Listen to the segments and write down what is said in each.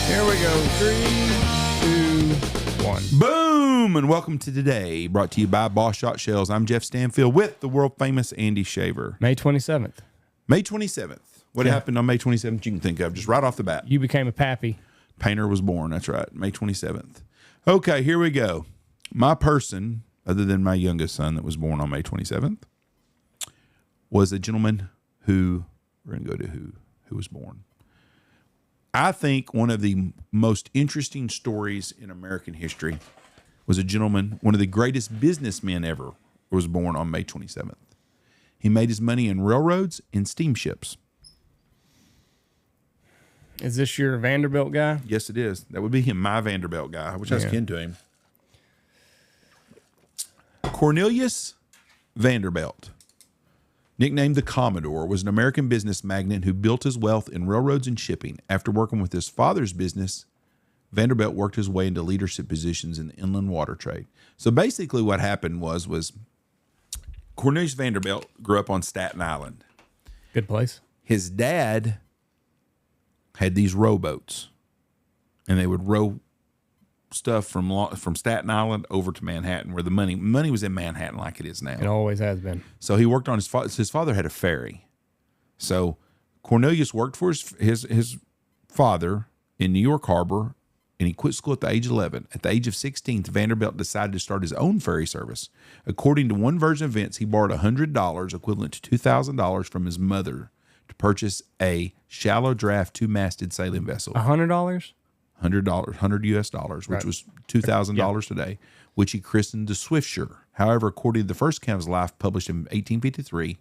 Here we go. 3, 2, 1. Boom! And welcome to Today, brought to you by Boss Shot Shells. I'm Jeff Stanfield with the world famous Andy Shaver. May 27th. May 27th. What happened on May 27th you can think of, just right off the bat? You became a pappy. Painter was born. That's right. May 27th. Okay, here we go. My person, other than my youngest son that was born on May 27th, was a gentleman who, we're going to go to who was born. I think one of the most interesting stories in American history was a gentleman, one of the greatest businessmen ever, was born on May 27th. He made his money in railroads and steamships. Is this your Vanderbilt guy? Yes, it is. That would be him, my Vanderbilt guy. I wish I was kin to him. Cornelius Vanderbilt, nicknamed the Commodore, was an American business magnate who built his wealth in railroads and shipping. After working with his father's business, Vanderbilt worked his way into leadership positions in the inland water trade. So basically what happened was Cornelius Vanderbilt grew up on Staten Island. Good place. His dad had these rowboats, and they would row stuff from Staten Island over to Manhattan, where the money was in Manhattan like it is now. It always has been. So he worked on his father had a ferry. So Cornelius worked for his father in New York Harbor, and he quit school at the age of 11. At the age of 16, Vanderbilt decided to start his own ferry service. According to one version of events, he borrowed $100, equivalent to $2,000, from his mother to purchase a shallow draft 2-masted sailing vessel. $100? $100 US, which was $2,000 today, which he christened the Swiftsure. However, according to the first account of his life, published in 1853,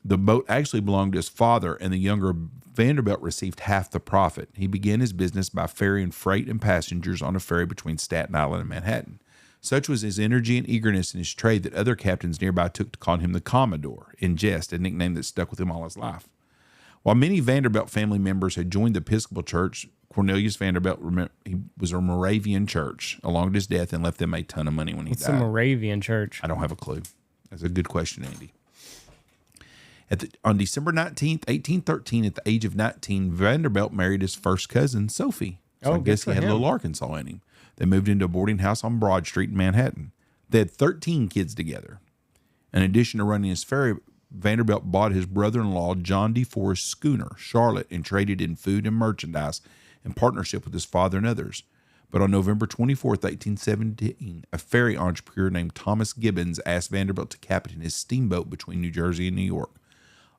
the boat actually belonged to his father, and the younger Vanderbilt received half the profit. He began his business by ferrying freight and passengers on a ferry between Staten Island and Manhattan. Such was his energy and eagerness in his trade that other captains nearby took to call him the Commodore, in jest, a nickname that stuck with him all his life. While many Vanderbilt family members had joined the Episcopal Church, Cornelius Vanderbilt he was a Moravian church along with his death and left them a ton of money when he died. What's a Moravian church? I don't have a clue. That's a good question, Andy. On December 19th, 1813, at the age of 19, Vanderbilt married his first cousin, Sophie. So I guess he had a little Arkansas in him. They moved into a boarding house on Broad Street in Manhattan. They had 13 kids together. In addition to running his ferry, Vanderbilt bought his brother-in-law, John D. Forrest's schooner, Charlotte, and traded in food and merchandise in partnership with his father and others. But on November 24th, 1817, a ferry entrepreneur named Thomas Gibbons asked Vanderbilt to captain his steamboat between New Jersey and New York.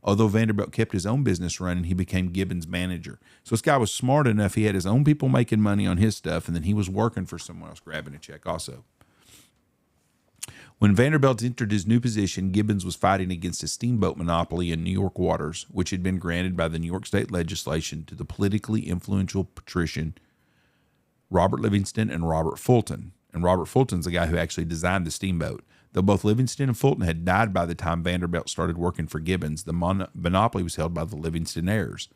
Although Vanderbilt kept his own business running, he became Gibbons' manager. So this guy was smart enough. He had his own people making money on his stuff, and then he was working for someone else, grabbing a check also. When Vanderbilt entered his new position, Gibbons was fighting against a steamboat monopoly in New York waters, which had been granted by the New York state legislation to the politically influential patrician Robert Livingston and Robert Fulton. And Robert Fulton's the guy who actually designed the steamboat. Though both Livingston and Fulton had died by the time Vanderbilt started working for Gibbons, the monopoly was held by the Livingston heirs.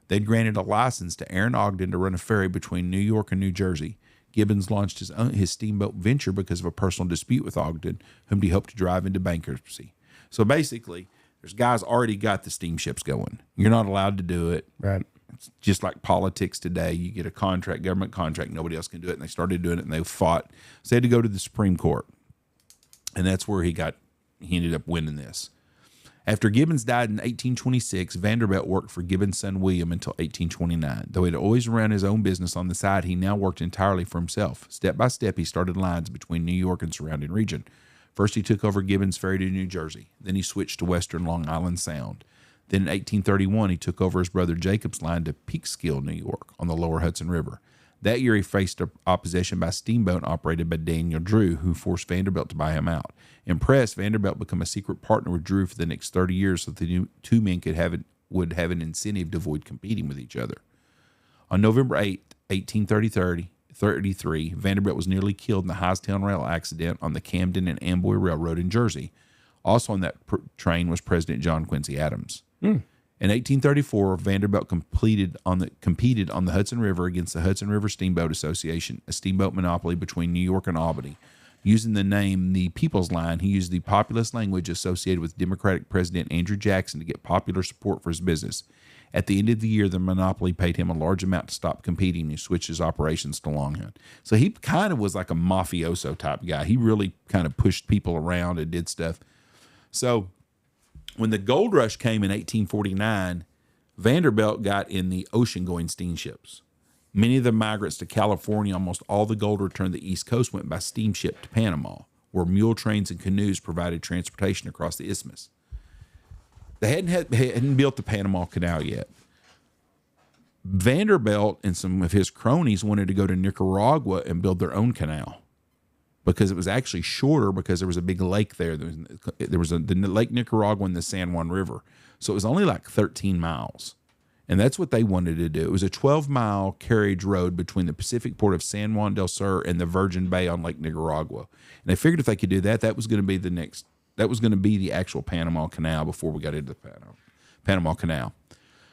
They'd granted a license to Aaron Ogden to run a ferry between New York and New Jersey. Gibbons launched his steamboat venture because of a personal dispute with Ogden, whom he hoped to drive into bankruptcy. So basically, there's guys already got the steamships going. You're not allowed to do it. Right. It's just like politics today. You get a contract, government contract, nobody else can do it, and they started doing it, and they fought. So they had to go to the Supreme Court. And that's where he ended up winning this. After Gibbons died in 1826, Vanderbilt worked for Gibbons' son William until 1829. Though he had always run his own business on the side, he now worked entirely for himself. Step by step, he started lines between New York and surrounding region. First, he took over Gibbons Ferry to New Jersey. Then he switched to Western Long Island Sound. Then in 1831, he took over his brother Jacob's line to Peekskill, New York, on the lower Hudson River. That year, he faced opposition by steamboat operated by Daniel Drew, who forced Vanderbilt to buy him out. Impressed, Vanderbilt became a secret partner with Drew for the next 30 years so the two men would have an incentive to avoid competing with each other. On November 8, 1833, Vanderbilt was nearly killed in the Hightstown Rail accident on the Camden and Amboy Railroad in Jersey. Also on that train was President John Quincy Adams. In 1834, Vanderbilt competed on the Hudson River against the Hudson River Steamboat Association, a steamboat monopoly between New York and Albany. Using the name the People's Line, he used the populist language associated with Democratic President Andrew Jackson to get popular support for his business. At the end of the year, the monopoly paid him a large amount to stop competing. He switched his operations to Longhorn. So he kind of was like a mafioso type guy. He really kind of pushed people around and did stuff. So when the gold rush came in 1849, Vanderbilt got in the ocean-going steamships. Many of the migrants to California, almost all the gold returned to the East Coast, went by steamship to Panama, where mule trains and canoes provided transportation across the isthmus. They hadn't built the Panama Canal yet. Vanderbilt and some of his cronies wanted to go to Nicaragua and build their own canal because it was actually shorter because there was a big lake there. There was the Lake Nicaragua and the San Juan River. So it was only like 13 miles. And that's what they wanted to do. It was a 12-mile carriage road between the Pacific port of San Juan del Sur and the Virgin Bay on Lake Nicaragua. And they figured if they could do that, that was going to be the actual Panama Canal before we got into the Panama Canal.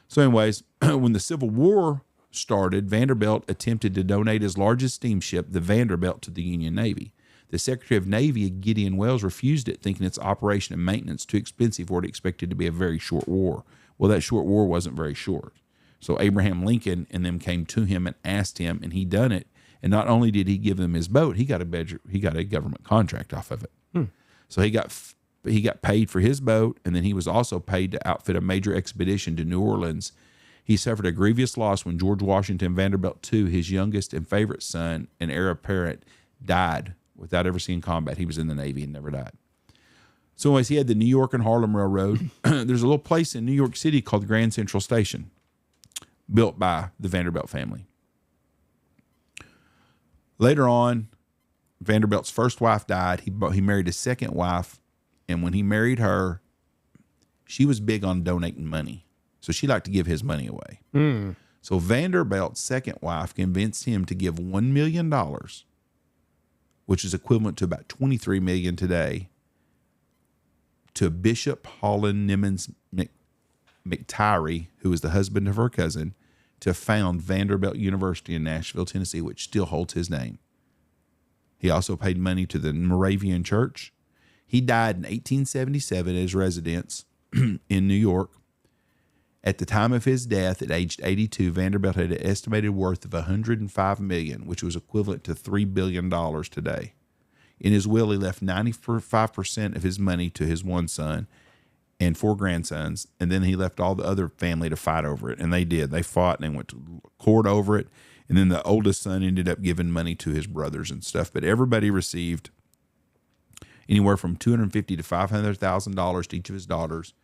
So anyways, when the Civil War started, Vanderbilt attempted to donate his largest steamship, the Vanderbilt, to the Union Navy. The Secretary of Navy, Gideon Welles, refused it, thinking its operation and maintenance too expensive for what he expected to be a very short war. Well, that short war wasn't very short. So Abraham Lincoln and them came to him and asked him, and he done it. And not only did he give them his boat, he got a government contract off of it. So he got paid for his boat, and then he was also paid to outfit a major expedition to New Orleans. He suffered a grievous loss when George Washington Vanderbilt II, his youngest and favorite son and heir apparent, died without ever seeing combat. He was in the Navy and never died. So anyways, he had the New York and Harlem Railroad. There's a little place in New York City called Grand Central Station, built by the Vanderbilt family. Later on, Vanderbilt's first wife died. He married his second wife, and when he married her, she was big on donating money. So she liked to give his money away. So Vanderbilt's second wife convinced him to give $1 million, which is equivalent to about $23 million today, to Bishop Holland Nimmons McTyree, who was the husband of her cousin, to found Vanderbilt University in Nashville, Tennessee, which still holds his name. He also paid money to the Moravian Church. He died in 1877 at his residence in New York. At the time of his death, at age 82, Vanderbilt had an estimated worth of $105 million, which was equivalent to $3 billion today. In his will, he left 95% of his money to his one son and 4 grandsons, and then he left all the other family to fight over it, and they did. They fought, and they went to court over it, and then the oldest son ended up giving money to his brothers and stuff, but everybody received anywhere from $250,000 to $500,000 to each of his daughters.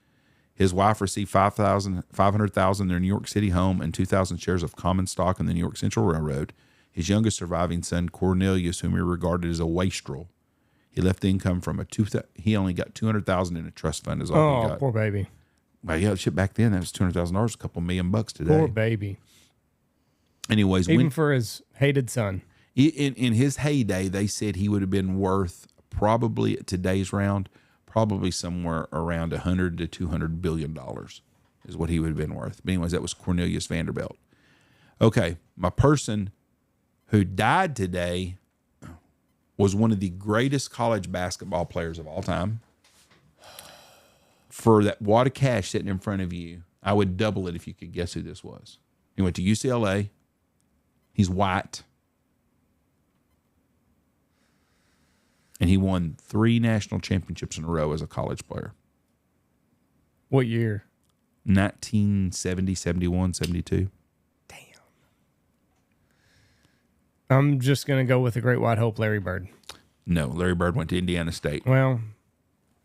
His wife received $500,000 in their New York City home and 2,000 shares of common stock in the New York Central Railroad. His youngest surviving son, Cornelius, whom he regarded as a wastrel, he left the income from he only got $200,000 in a trust fund. Is all he got. Oh, poor baby. Well, yeah, shit back then that was $200,000, a couple $1 million today. Poor baby. Anyways, even for his hated son. In his heyday, they said he would have been worth probably at today's round, probably somewhere around $100 to $200 billion is what he would have been worth. But anyways, that was Cornelius Vanderbilt. Okay, my person who died today was one of the greatest college basketball players of all time. For that wad of cash sitting in front of you, I would double it if you could guess who this was. He went to UCLA. He's white. And he won 3 national championships in a row as a college player. What year? 1970, 71, 72. Damn. I'm just going to go with the Great White Hope, Larry Bird. No, Larry Bird went to Indiana State. Well.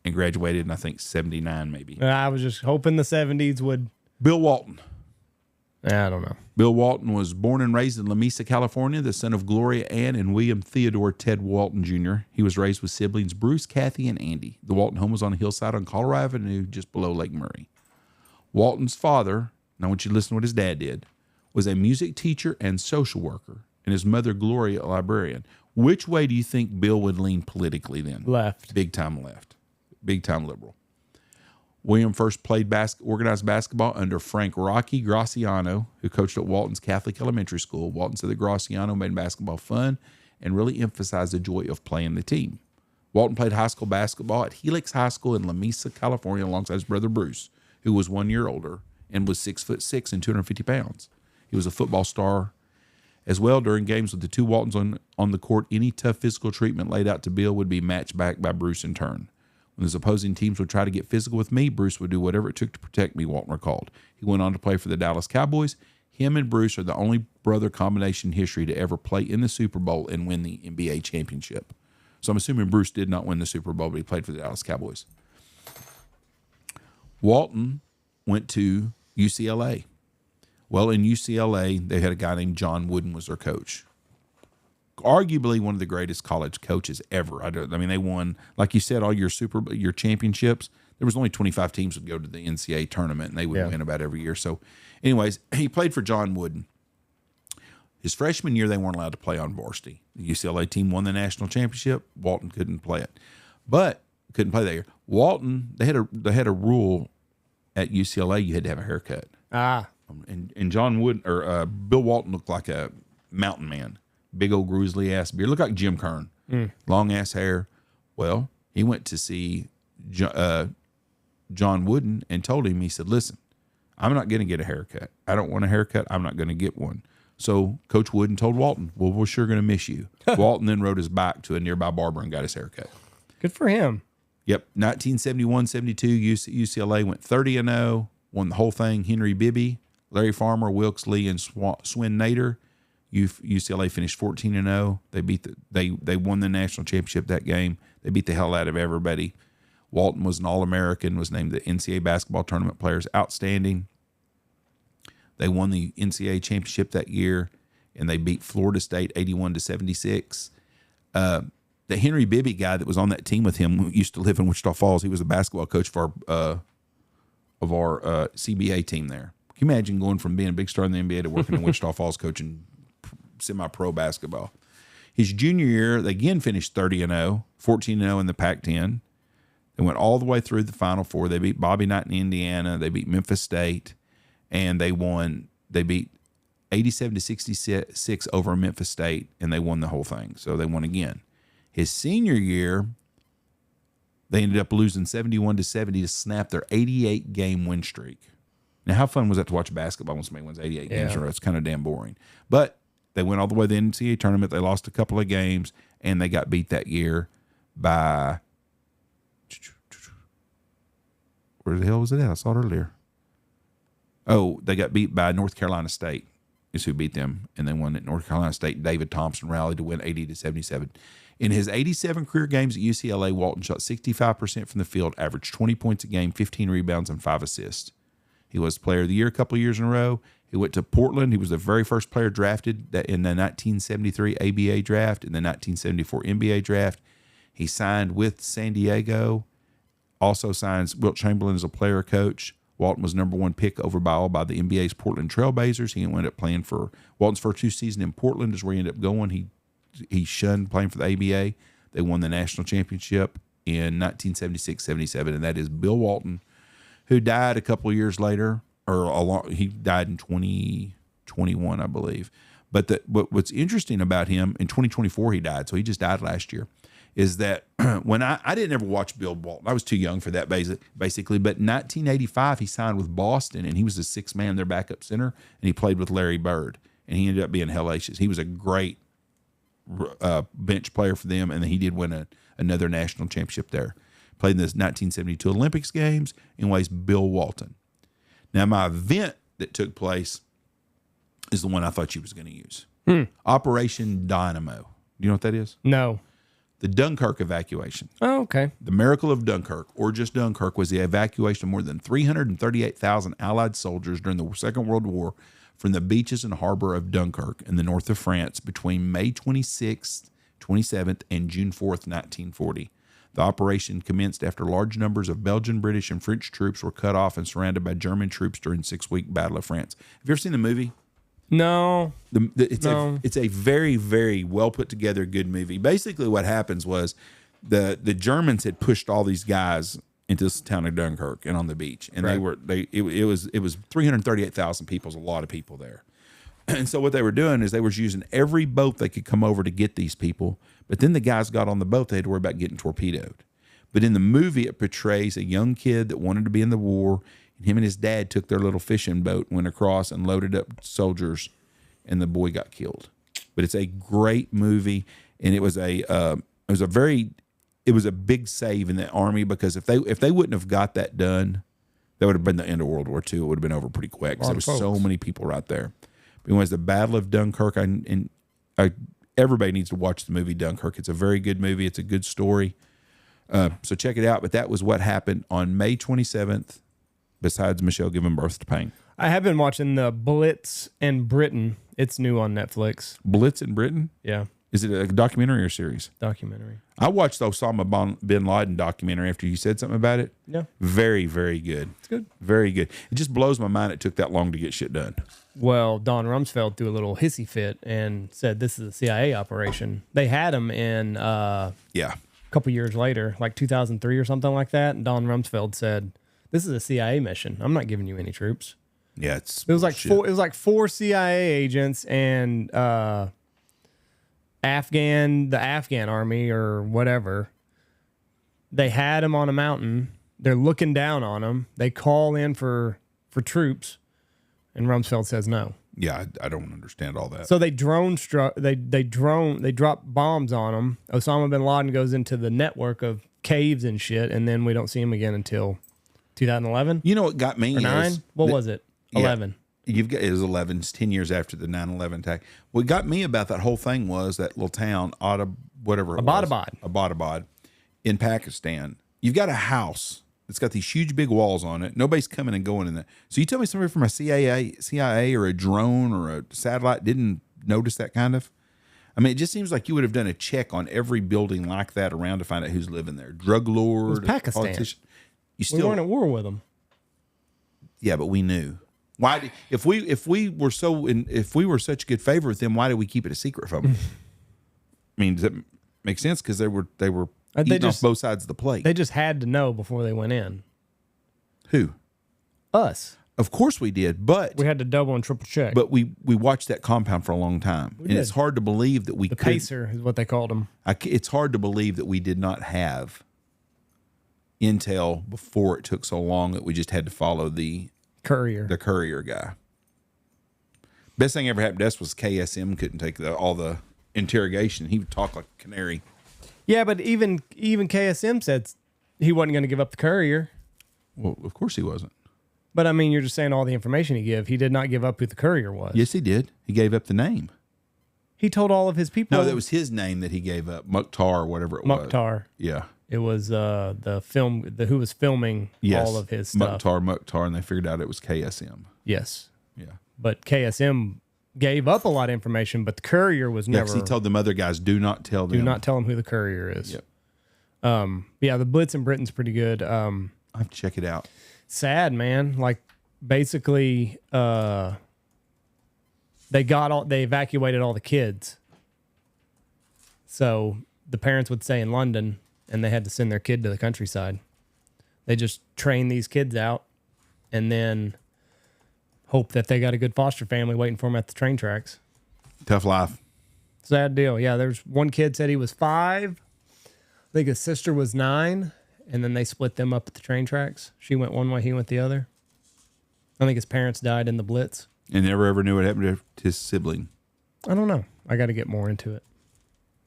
And graduated in, I think, 79 maybe. I was just hoping the 70s would. Bill Walton. I don't know. Bill Walton was born and raised in La Mesa, California, the son of Gloria Ann and William Theodore Ted Walton Jr. He was raised with siblings Bruce, Kathy, and Andy. The Walton home was on a hillside on Colorado Avenue, just below Lake Murray. Walton's father, and I want you to listen to what his dad did, was a music teacher and social worker, and his mother, Gloria, a librarian. Which way do you think Bill would lean politically then? Left. Big time left. Big time liberal. William first played organized basketball under Frank Rocky Graciano, who coached at Walton's Catholic Elementary School. Walton said that Graciano made basketball fun and really emphasized the joy of playing the team. Walton played high school basketball at Helix High School in La Mesa, California, alongside his brother Bruce, who was 1 year older and was 6'6" and 250 pounds. He was a football star as well. During games with the two Waltons on the court, any tough physical treatment laid out to Bill would be matched back by Bruce in turn. When his opposing teams would try to get physical with me, Bruce would do whatever it took to protect me, Walton recalled. He went on to play for the Dallas Cowboys. Him and Bruce are the only brother combination in history to ever play in the Super Bowl and win the NBA championship. So I'm assuming Bruce did not win the Super Bowl, but he played for the Dallas Cowboys. Walton went to UCLA. Well, in UCLA, they had a guy named John Wooden was their coach. Arguably one of the greatest college coaches ever. I mean, they won, like you said, all your championships. There was only 25 teams would go to the NCAA tournament, and they would win about every year. So, anyways, he played for John Wooden. His freshman year, they weren't allowed to play on varsity. The UCLA team won the national championship. Walton couldn't play it, but couldn't play that year. Walton, they had a rule at UCLA. You had to have a haircut. And John Wooden or Bill Walton looked like a mountain man. Big old grizzly ass beard. Looked like Jim Kern. Long ass hair. Well, he went to see John Wooden and told him, he said, listen, I'm not going to get a haircut. I don't want a haircut. I'm not going to get one. So Coach Wooden told Walton, well, we're sure going to miss you. Walton then rode his bike to a nearby barber and got his haircut. Good for him. Yep. 1971-72, UCLA went 30-0, won the whole thing. Henry Bibby, Larry Farmer, Wilkes Lee, and Swin Nader. UCLA finished 14-0. They won the national championship that game. They beat the hell out of everybody. Walton was an All-American, was named the NCAA basketball tournament players outstanding. They won the NCAA championship that year, and they beat Florida State 81-76. The Henry Bibby guy that was on that team with him used to live in Wichita Falls. He was a basketball coach for our CBA team there. Can you imagine going from being a big star in the NBA to working in Wichita Falls coaching semi-pro basketball? His junior year, they again finished 30-0, 14-0 in the Pac-10. They went all the way through the Final Four. They beat Bobby Knight in Indiana. They beat Memphis State, and they won. They beat 87-66 over Memphis State, and they won the whole thing. So they won again. His senior year, they ended up losing 71-70 to snap their 88-game win streak. Now, how fun was that to watch basketball when somebody wins 88 games in a row? It's kind of damn boring. But they went all the way to the NCAA tournament. They lost a couple of games, and they got beat that year by – where the hell was it at? I saw it earlier. Oh, they got beat by North Carolina State is who beat them, and they won at North Carolina State. David Thompson rallied to win 80-77. In his 87 career games at UCLA, Walton shot 65% from the field, averaged 20 points a game, 15 rebounds, and 5 assists. He was Player of the Year a couple of years in a row. He went to Portland. He was the very first player drafted in the 1973 ABA draft and the 1974 NBA draft. He signed with San Diego. Also signs Wilt Chamberlain as a player coach. Walton was number one pick overall by the NBA's Portland Trailblazers. He ended up playing for Walton's first two seasons in Portland is where he ended up going. He shunned playing for the ABA. They won the national championship in 1976-77, and that is Bill Walton, who died a couple of years later, he died in 2021, I believe. But what's interesting about him, in 2024 he died, so he just died last year, is that when I didn't ever watch Bill Walton. I was too young for that, basically. But in 1985, he signed with Boston, and he was the sixth man, their backup center, and he played with Larry Bird, and he ended up being hellacious. He was a great bench player for them, and then he did win another national championship there. Played in the 1972 Olympics games. Anyways, Bill Walton. Now, my event that took place is the one I thought you was going to use. Operation Dynamo. Do you know what that is? No. The Dunkirk evacuation. Oh, okay. The Miracle of Dunkirk, or just Dunkirk, was the evacuation of more than 338,000 Allied soldiers during the Second World War from the beaches and harbor of Dunkirk in the north of France between May 26th, 27th, and June 4th, 1940. The operation commenced after large numbers of Belgian, British, and French troops were cut off and surrounded by German troops during the 6-week Battle of France. Have you ever seen the movie? No. It's a very, very well put together good movie. Basically, what happens was the Germans had pushed all these guys into this town of Dunkirk and on the beach, and it was 338,000 people. It was a lot of people there. And so what they were doing is they were using every boat they could come over to get these people. But then the guys got on the boat, they had to worry about getting torpedoed. But in the movie, it portrays a young kid that wanted to be in the war. And him and his dad took their little fishing boat, went across and loaded up soldiers, and the boy got killed. But it's a great movie, and it was a big save in the Army, because if they wouldn't have got that done, that would have been the end of World War II. It would have been over pretty quick because there was so many people right there. But anyways, the Battle of Dunkirk, everybody needs to watch the movie Dunkirk. It's a very good movie. It's a good story. So check it out. But that was what happened on May 27th, besides Michelle giving birth to Payne. I have been watching the Blitz and Britain. It's new on Netflix. Blitz in Britain? Yeah. Is it a documentary or a series? Documentary. I watched the Osama bin Laden documentary after you said something about it. Yeah. Very, very good. It's good. Very good. It just blows my mind it took that long to get shit done. Well, Don Rumsfeld threw a little hissy fit and said this is a CIA operation. They had him in a couple years later, like 2003 or something like that. And Don Rumsfeld said, "This is a CIA mission. I'm not giving you any troops." Yeah, it was like four. It was like 4 CIA agents and the Afghan army or whatever. They had him on a mountain. They're looking down on him. They call in for troops, and Rumsfeld says no. Yeah, I don't understand all that. So they drop bombs on him. Osama bin Laden goes into the network of caves and shit, and then we don't see him again until 2011. You know what got me? Or 9? What was it? 11. It was 11. It's 10 years after the 9/11 attack. What got me about that whole thing was that little town, Abbottabad in Pakistan. You've got a house that's got these huge big walls on it. Nobody's coming and going in there. So you tell me somebody from a CIA or a drone or a satellite didn't notice that kind of? I mean, it just seems like you would have done a check on every building like that around to find out who's living there. Drug lord, it was Pakistan. Politician. We weren't at war with them. Yeah, but we knew. Why? If we were such good favor with them, why did we keep it a secret from them? I mean, does that make sense? Because they were eating off both sides of the plate. They just had to know before they went in. Who? Us. Of course we did, but we had to double and triple check. But we watched that compound for a long time, and it's hard to believe that the pacer is what they called him. It's hard to believe that we did not have intel before it took so long that we just had to follow the courier guy. Best thing ever happened to us was KSM couldn't take all the interrogation. He would talk like a canary. Yeah, but even KSM said he wasn't going to give up the courier. Well, of course he wasn't. But I mean, you're just saying all the information he gave. He did not give up who the courier was. Yes, he did. He gave up the name. He told all of his people. No, that was his name that he gave up. Mukhtar or whatever it was. Mukhtar. Yeah. It was who was filming all of his stuff. Mukhtar, and they figured out it was KSM. Yes. Yeah. But KSM gave up a lot of information, but the courier was never. He told them other guys, do not tell them. Do not tell them who the courier is. Yep. Yeah, the Blitz in Britain's pretty good. I have to check it out. Sad, man. Like basically, they evacuated all the kids. So the parents would stay in London, and they had to send their kid to the countryside. They just trained these kids out, and then hope that they got a good foster family waiting for them at the train tracks. Tough life. Sad deal. Yeah, there's one kid said he was 5. I think his sister was 9, and then they split them up at the train tracks. She went one way, he went the other. I think his parents died in the Blitz. And never ever knew what happened to his sibling. I don't know. I got to get more into it.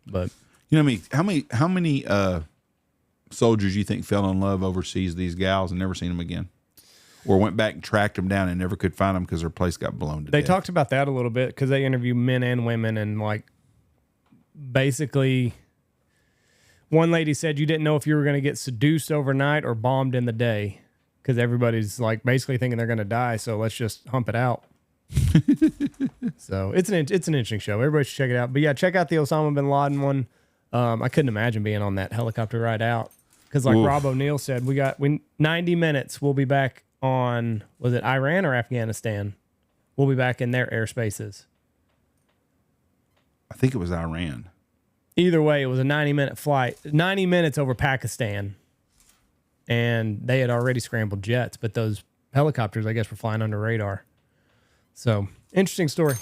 But you know, how many soldiers you think fell in love overseas, these gals, and never seen them again? Or went back and tracked them down and never could find them because their place got blown to death. They talked about that a little bit because they interviewed men and women, and like basically one lady said you didn't know if you were going to get seduced overnight or bombed in the day because everybody's like basically thinking they're going to die, so let's just hump it out. So it's an interesting show. Everybody should check it out. But yeah, check out the Osama bin Laden one. I couldn't imagine being on that helicopter ride out because, like Rob O'Neill said, we 90 minutes. We'll be back on, was it Iran or Afghanistan? We'll be back in their airspaces. I think it was Iran. Either way, it was a 90-minute flight, 90 minutes over Pakistan, and they had already scrambled jets, but those helicopters, I guess, were flying under radar. So, interesting story.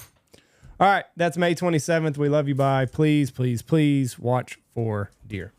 All right, that's May 27th. We love you. Bye. Please, please, please watch for deer.